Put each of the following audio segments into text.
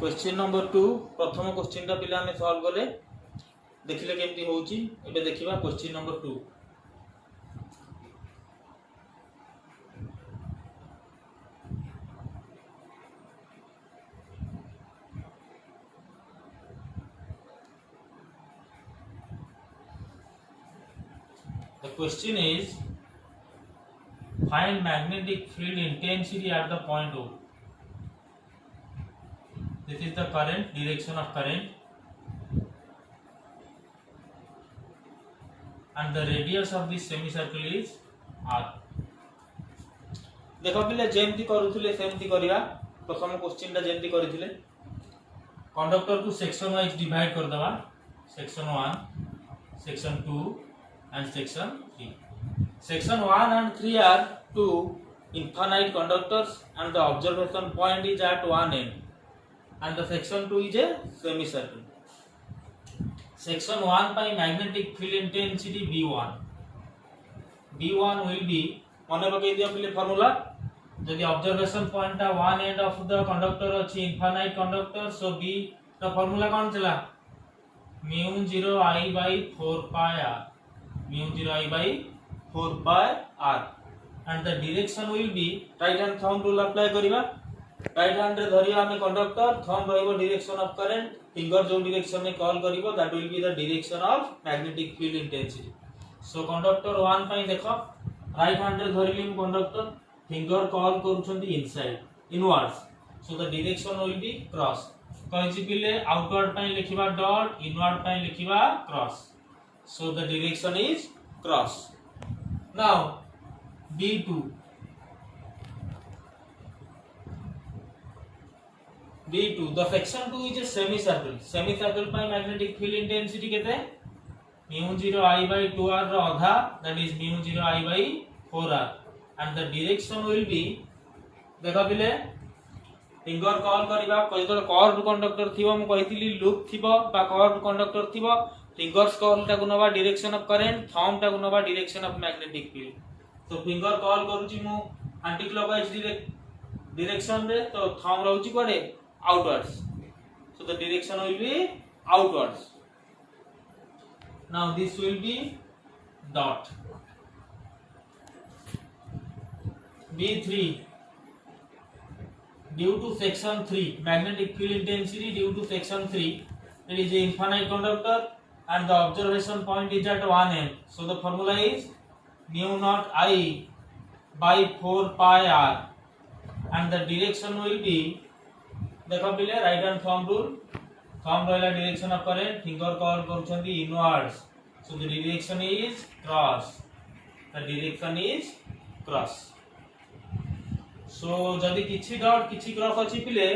Question number 2 प्रथम question टा पिला हमें सॉल्व कले देखिले केमती होउची एबे देखिबा question number 2। The question is find magnetic field intensity at the point O. This is the current, direction of current, and the radius of this semicircle is r. देखो पिले जेमती करूथिले सेमती करिया। प्रथम क्वेश्चन टा जेमती करिथिले कंडक्टर को सेक्शन वाइज डिवाइड कर दवा। Section 1, section 2 and section 3. Section 1 and 3 are two infinite conductors and the observation point is at one end and the section 2 is a semicircle. Section 1 by magnetic field intensity V1. V1 will be मने पकई दिया पहले formula यदि observation point one end of the conductor अछि infinite conductor so be the formula कोन चला mu 0 I by 4 pi r mu 0 I by 4 pi r and the direction will be right hand thumb rule apply करिबा। Right hand रे धरिया हमें conductor thumb रहइबो direction of current finger जो direction में curl करिबो that will be the direction of magnetic field intensity. So conductor 1 पई देखो राइट हैंड रे धरिली कंडक्टर फिंगर कॉल करूछंती inside inwards so the direction will be cross कहिछि पिले आउटवर्ड पई लिखिबा डॉट इनवर्ड पई लिखिबा cross so the direction is cross. Now B2 the section 2 is a semicircle by magnetic field intensity केते mu 0 I by 2r रो आधा that is mu 0 I by 4r and the direction will be देखा पिले finger call करिबा कहितो curve conductor थिबो म कहितली loop थिबो बा curve conductor थिबो फिंगर्स कॉल टा को नबा डायरेक्शन ऑफ करंट थंब टा को नबा डायरेक्शन ऑफ मैग्नेटिक फील्ड। तो फिंगर कॉल करूची मु एंटी क्लॉकवाइज डायरेक्शन रे तो थंब रहउची कोडे outwards so the direction will be outwards. Now this will be dot B3 due to section 3 magnetic field intensity due to section 3 it is a infinite conductor and the observation point is at one end so the formula is mu naught I by 4 pi r and the direction will be देखो पिले right hand thumb rule thumb रहला direction of current finger curl करछंती inwards so the direction is cross the direction is cross. So जदी किछि dot किछि cross अछि पिले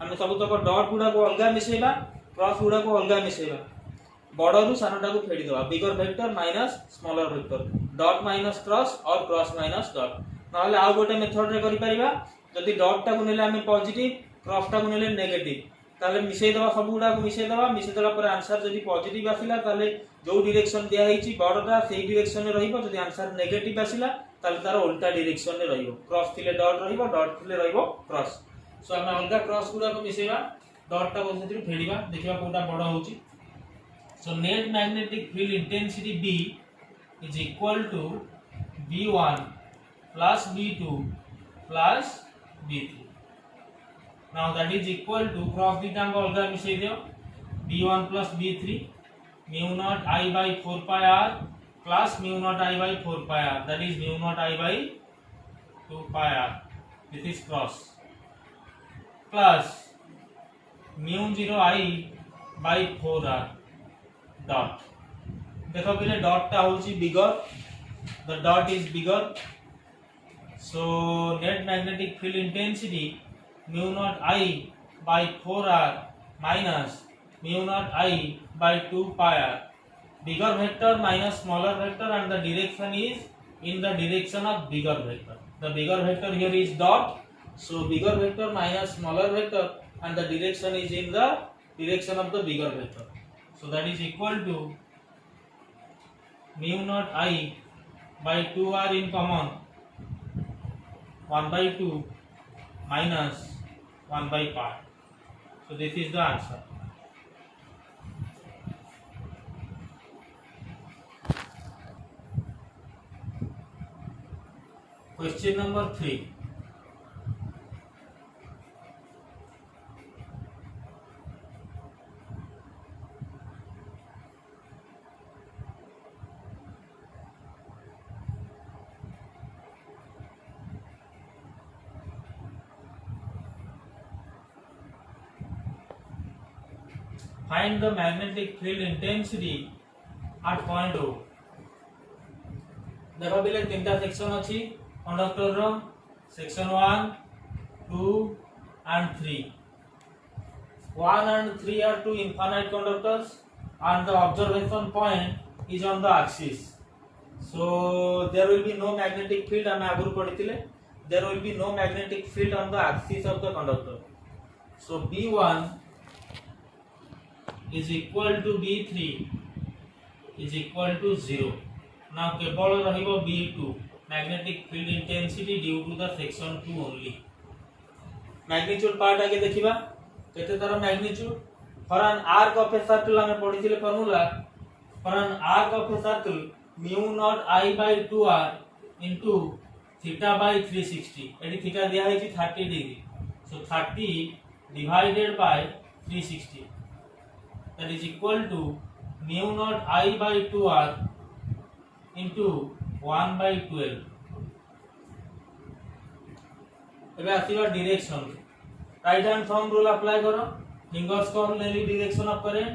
हम सब तक डॉट गुडा को अलगा मिसेबा क्रॉस गुडा को अलगा मिसेबा बडो रु सानटा को फेडी देबा bigger vector minus smaller vector dot minus cross और क्रॉस माइनस डॉट नहले आ गोटे मेथड रे करि परिबा जदी डॉट टा को नेले हम पॉजिटिव क्रॉस टा को नेले नेगेटिव ताले मिसेई दबा सब गुडा को मिसेई दला पर आंसर जदी पॉजिटिव आसिला ताले जो डायरेक्शन दिया हेची बडटा सेही डायरेक्शन रे रहिबो जदी आंसर नेगेटिव आसिला ताले तार उल्टा डायरेक्शन रे रहिबो क्रॉस थिले डॉट रहिबो डॉट थिले रहिबो क्रॉस। सो हम अलगा क्रॉस गुडा को मिसेइबा डॉट टा को सेतिर फेडिबा देखिबा कोटा बड होउची। So net magnetic field intensity B is equal to B1 plus B2 plus B3। Now that is equal to cross the tango अलगा मिसेई दियो B1 plus B3 mu naught I by 4 pi r plus mu naught I by 4 pi r that is mu naught I by 2 pi r this is cross plus mu 0 I by 4 r dot देखो पहले dot टा होची बिगर the dot is bigger so net magnetic field intensity mu naught I by 4r minus mu naught I by 2 pi r bigger vector minus smaller vector and the direction is in the direction of bigger vector. The bigger vector here is dot so bigger vector minus smaller vector and the direction is in the direction of the bigger vector so that is equal to mu naught I by 2r in common 1 by 2 minus 1 by pi So this is the answer. Question number 3. Find the magnetic field intensity at point O. देखो बिले तीनटा section अछि conductor row, section 1, 2 and 3. 1 and 3 are two infinite conductors and the observation point is on the axis. So there will be no magnetic field. हम आगुर पढ़िथिले there will be no magnetic field on the axis of the conductor. So B1 is equal to B3 is equal to 0. Now केवल रहिबो B2 magnetic field intensity due to the section 2 only. Magnitude part आगे देखिबा केते तार magnitude for an arc of a circle हमें पढ़िथिले formula for an arc of a circle mu naught I by 2r into theta by 360. एडी theta दिया है 30 degree. So 30 divided by 360. That is equal to mu naught I by 2r into 1 by 12. एबे आसीबा direction. Right hand thumb rule apply करो. Fingers को नेली direction of current,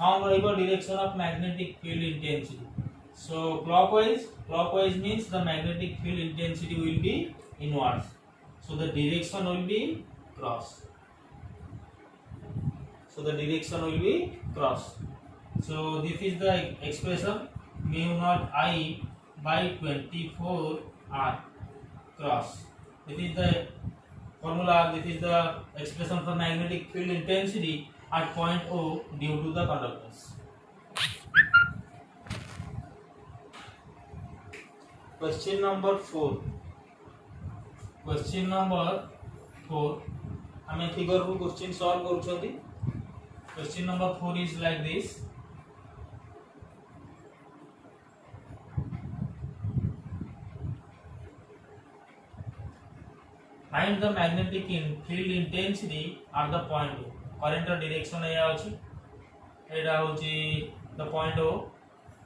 thumb रहिबो direction of magnetic field intensity. So clockwise means the magnetic field intensity will be inwards. So the direction will be cross. So this is the expression mu naught I by 24 r cross. This is the formula. This is the expression for magnetic field intensity at point O due to the conductors. Question number 4. हमें figure को question solve करूछंती. Question number 4 is like this. Find the magnetic field intensity at the point O. Current direction एया अछि. एटा होछि the point O.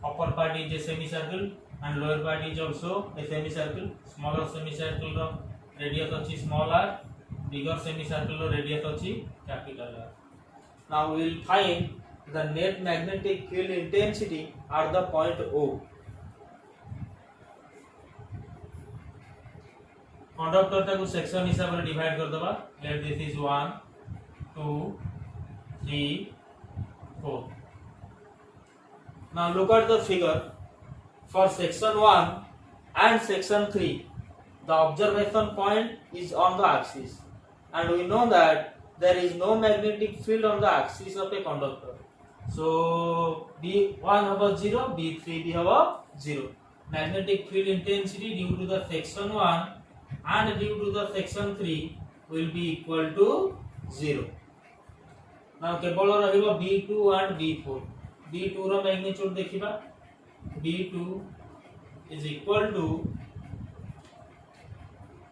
Upper part is a semicircle and lower part is also a semicircle. Smaller semicircle ro radius अछि small r, bigger semicircle ro radius अछि capital R. Now we will find the net magnetic field intensity at the point O. Conductor टाको section हिसाब रे divide कर दबा. Let this is 1 2 3 4. Now look at the figure. For section 1 and section 3, the observation point is on the axis, and we know that there is no magnetic field on the axis of a conductor. So B1 have 0, B3 भी have 0. Magnetic field intensity due to the section 1 and due to the section 3 will be equal to 0. Now केवल रहिबो B2 and B4. B2 row magnitude देखिबा. B2 is equal to,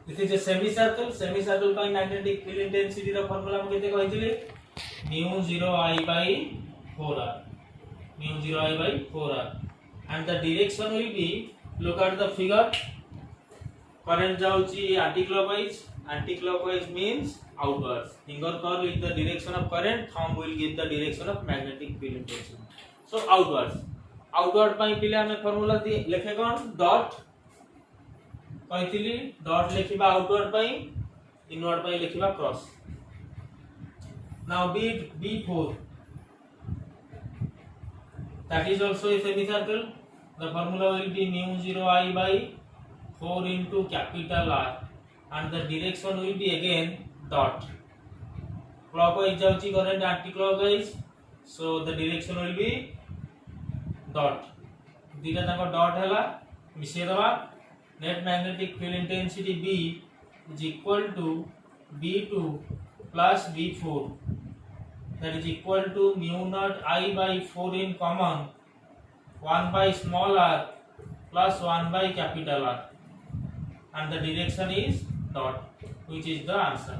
this is a semicircle. Semicircle by magnetic field intensity रो formula हम केते कहिथिले mu 0 I by 4r. Mu 0 I by 4r. And the direction will be, look at the figure. Current जाउची anti-clockwise. Anti-clockwise means outwards. Finger curl with the direction of current, thumb will give the direction of magnetic field intensity. So outwards. Outward पाई पिले हमें formula लिखे कोन dot कहिथिली. Dot लिखिबा outward पाई, inward पाई लिखिबा cross. Now B4, that is also a semicircle. The formula will be mu 0 I by 4 into capital R, and the direction will be again dot. Clockwise जाउची current, anti-clockwise, so the direction will be dot. दिला ताको dot हैला मिसे दबा. Net magnetic field intensity B is equal to B2 plus B4 that is equal to mu naught I by 4 in common 1 by small r plus 1 by capital R, and the direction is dot, which is the answer.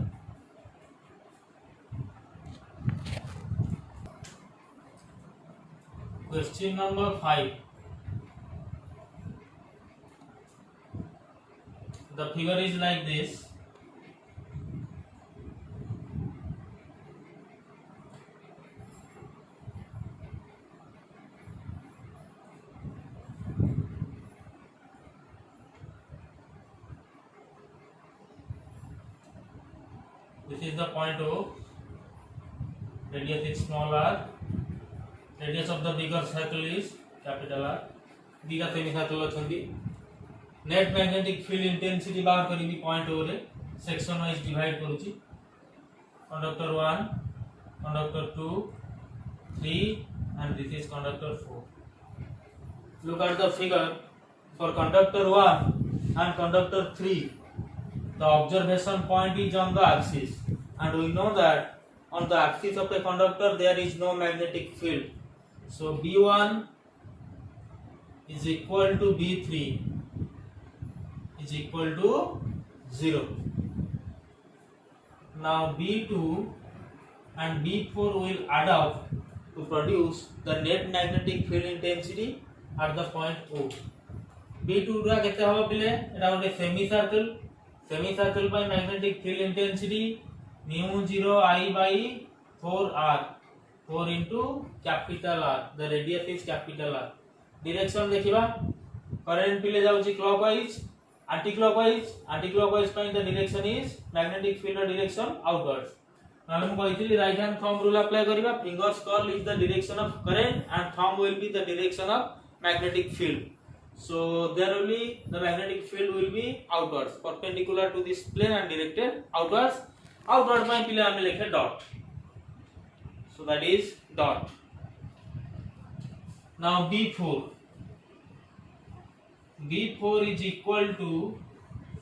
Question number 5. The figure is like this. This is the point O. Radius is small r. Radius of the bigger circle is capital R. दिगा semicircle अछंती. Net magnetic field intensity बाहर करी point O रे section wise divide करूची. Conductor 1, conductor 2, 3 and this is conductor 4. Look at the figure. For conductor 1 and conductor 3, the observation point is on the axis, and we know that on the axis of a conductor there is no magnetic field. So B1 is equal to B3 is equal to 0. Now B2 and B4 will add up to produce the net magnetic field intensity at the point O. B2 रा केते हबो पिले एटा गोटे semi circle by magnetic field intensity mu 0 I by 4r, 4 into capital R. The radius is capital R. Direction देखिबा, current पिले जाउची clockwise, anti-clockwise ପାଇଁ the direction is magnetic field direction outwards. नाले मु कहितली right hand thumb rule apply करिबा, fingers curl is the direction of current and thumb will be the direction of magnetic field. So there will be the magnetic field will be outwards, perpendicular to this plane and directed outwards. Outward by पिले हमें लिखे dot. So that is dot. Now B4. B4 is equal to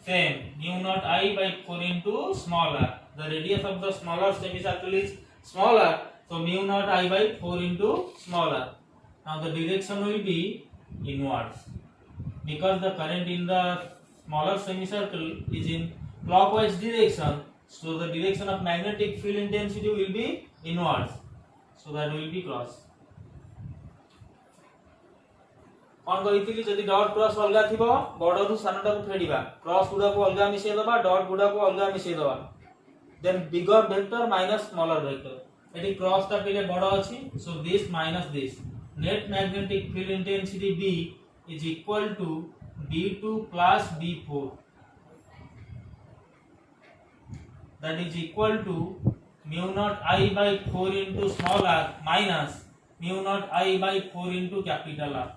same mu naught I by 4 into small r. The radius of the smaller semicircle is smaller, so mu naught I by 4 into small r. Now the direction will be inwards, because the current in the smaller semicircle is in clockwise direction, so the direction of magnetic field intensity will be inwards, so that will be cross. कौन कहितली जदि dot cross अलगा थिबो border रु सानटा को फेडिबा, cross गुडा को अलगा मिसै दबा, डॉट गुडा को अलगा मिसै दबा, then bigger vector minus smaller vector. एटी क्रॉस ता पहिले बड़ अछि, so this minus this. Net magnetic field intensity B is equal to B2 plus B4, that is equal to mu naught I by 4 into small r minus mu naught I by 4 into capital R.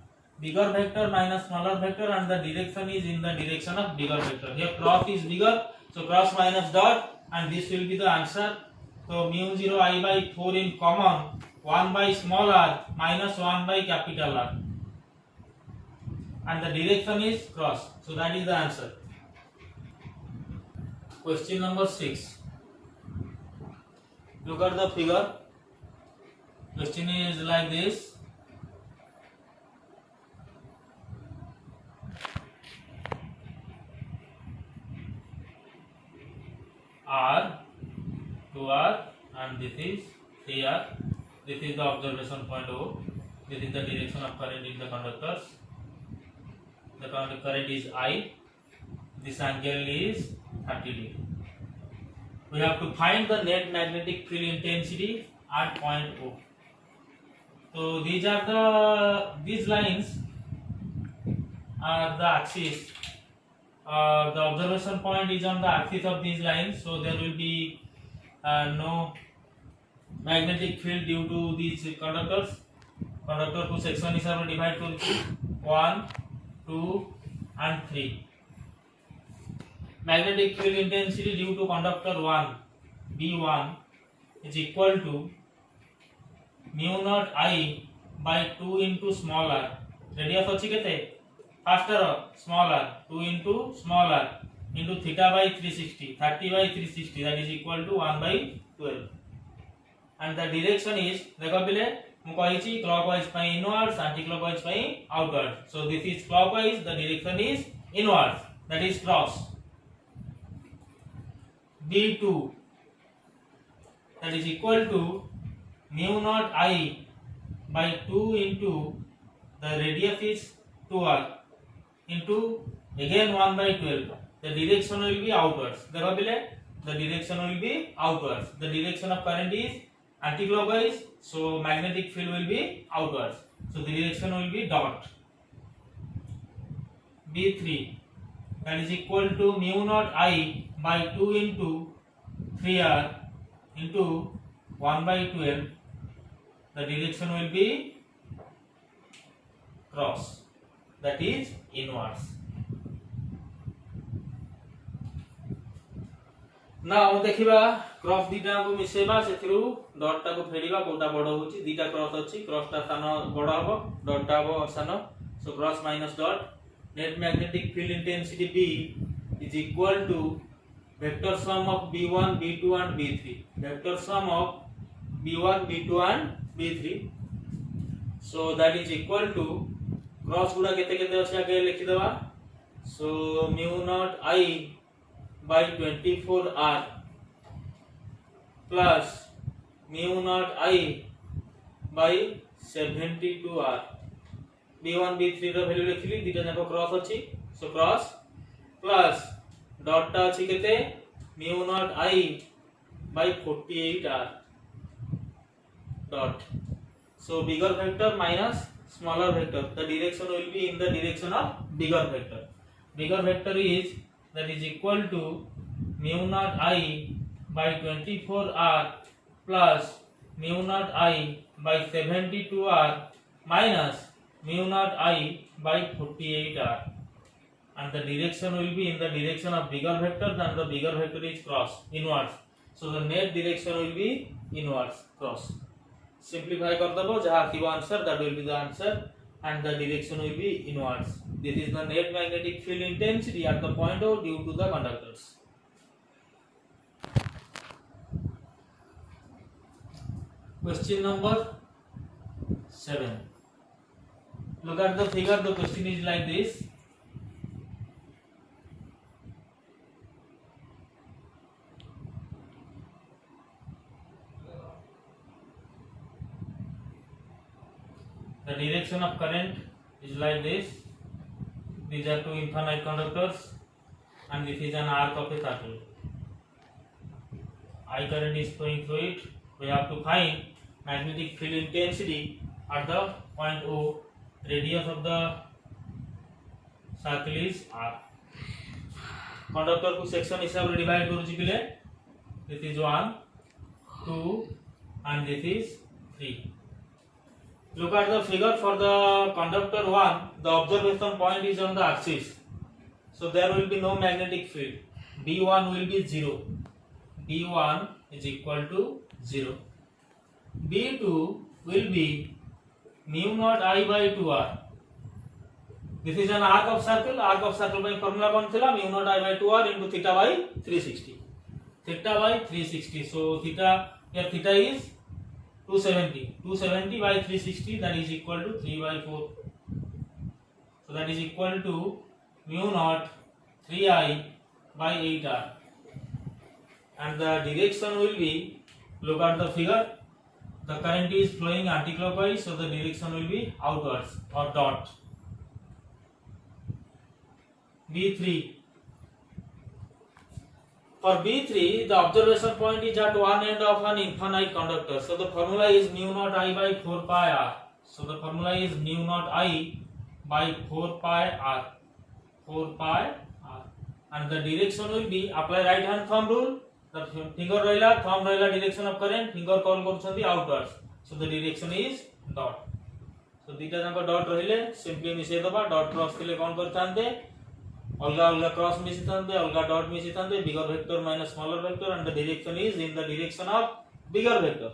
Bigger vector minus smaller vector, and the direction is in the direction of bigger vector. Here cross is bigger, so cross minus dot, and this will be the answer. So mu 0 I by 4 in common 1 by small r minus 1 by capital R, and the direction is cross, so that is the answer. Question number 6. Look at the figure. Question is like this. R, 2R, and this is 3R. This is the observation point O. This is the direction of current in the conductors. The current is I. This angle is 30 degree. We have to find the net magnetic field intensity at point O. So these lines are the axis. The observation point is on the axis of these lines, so there will be no magnetic field due to these conductors. Conductor को section हिसाब से divide करूँगी 1, 2 and 3. Magnetic field intensity due to conductor 1 B1 is equal to mu naught I by 2 into small r. Radius अच्छी कितने? Faster small r, 2 into small r into theta by 360, 30 by 360, that is equal to 1 by 12. and the direction is देखो पिले मु कहिछि clockwise ପାଇଁ inwards anti-clockwise ପାଇଁ outwards. So this is clockwise, the direction is inwards, that is cross. B2 that is equal to mu naught I by 2 into the radius is 2r into again 1 by 12. The direction will be outwards. देखो पिले the direction will be outwards. The direction of current is anti-clockwise, so magnetic field will be outwards. So the direction will be dot. B3 that is equal to mu naught I by 2 into 3r into 1 by 12. The direction will be cross, that is inwards. Now देखिबा cross दीटा को मिसेबा सेथिरु dot टा को फेडिबा कोटा बड़ होची दीटा cross अछि cross टा सान बड़ हबो डॉट टा हबो सान so cross minus dot net magnetic field intensity B is equal to vector sum of B1 B2 and B3 vector sum of B1 B2 and B3 so that is equal to cross गुडा केते केते अछि आगे लिखि देबा so mu nought I by 24r plus mu naught I by 72r. B1 B3 रो value लिखली दीटा जाको क्रॉस अछि सो क्रॉस प्लस डॉट टा अछि केते mu naught I by 48r dot. So bigger vector minus smaller vector, the direction will be in the direction of bigger vector. Bigger vector is that is equal to mu naught I by 24r plus mu naught I by 72r minus mu naught I by 48r, and the direction will be in the direction of bigger vector, and the bigger vector is cross inwards, so the net direction will be inwards cross. Simplify कर दबो जहाँ थिबो answer, that will be the answer, and the direction will be inwards. This is the net magnetic field intensity at the point O due to the conductors. Question number 7. Look at the figure. The question is like this. The direction of current is like this. These are two infinite conductors, and this is an arc of a circle. I current is flowing through it. We have to find magnetic field intensity at the point O. Radius of the circle is r. Conductor को section हिसाब से divide करूँ पिले. This is 1, 2, and this is 3. Look at the figure. For the conductor 1, the observation point is on the axis, so there will be no magnetic field. B1 will be 0. B1 is equal to 0. B2 will be mu naught I by 2r. This is an arc of circle. Arc of circle by formula कौन थिला? Mu naught I by 2r into theta by 360. Theta by 360. So theta here theta is 270. 270 by 360, that is equal to 3 by 4. So that is equal to mu naught 3I by 8r. And the direction will be, look at the figure, the current is flowing anti-clockwise, so the direction will be outwards or dot. B3. For B3, the observation point is at one end of an infinite conductor. So the formula is mu naught I by 4 pi r. So the formula is mu naught I by 4 pi r. 4 pi r. And the direction will be, apply right hand thumb rule. The finger rahila, thumb rahila direction of current, finger call କରୁଛନ୍ତି outwards. So the direction is dot. So दीटा जांको dot रहिले, simply मिसेई दबा, dot cross थिले कोन करथांते, अलगा अलगा cross मिसितांते, अलगा dot मिसितांते, bigger vector minus smaller vector, and the direction is in the direction of bigger vector.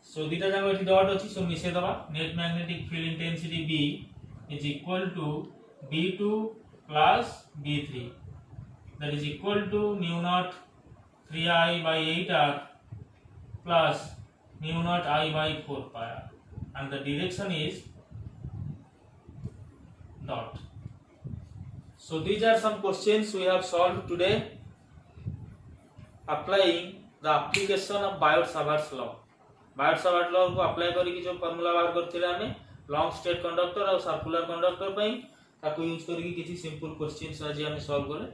So दीटा जांको एठी डॉट अछि, so मिसेई दबा. Net magnetic field intensity B is equal to B2 plus B3. That is equal to mu naught 3I by 8r plus mu naught I by 4 pi r, and the direction is dot. So these are some questions we have solved today applying the application of Biot-Savart's law. Biot-Savart law को apply करके जो formula बाहर करथिले हमें long state conductor और circular conductor पई ताको use करके किछि सिंपल क्वेश्चंस आज हम सॉल्व करे.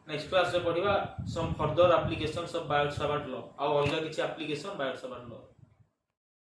नेक्स्ट क्लास रे पढिबा some further applications of Biot-Savart law और अलग किछि एप्लीकेशन Biot-Savart law.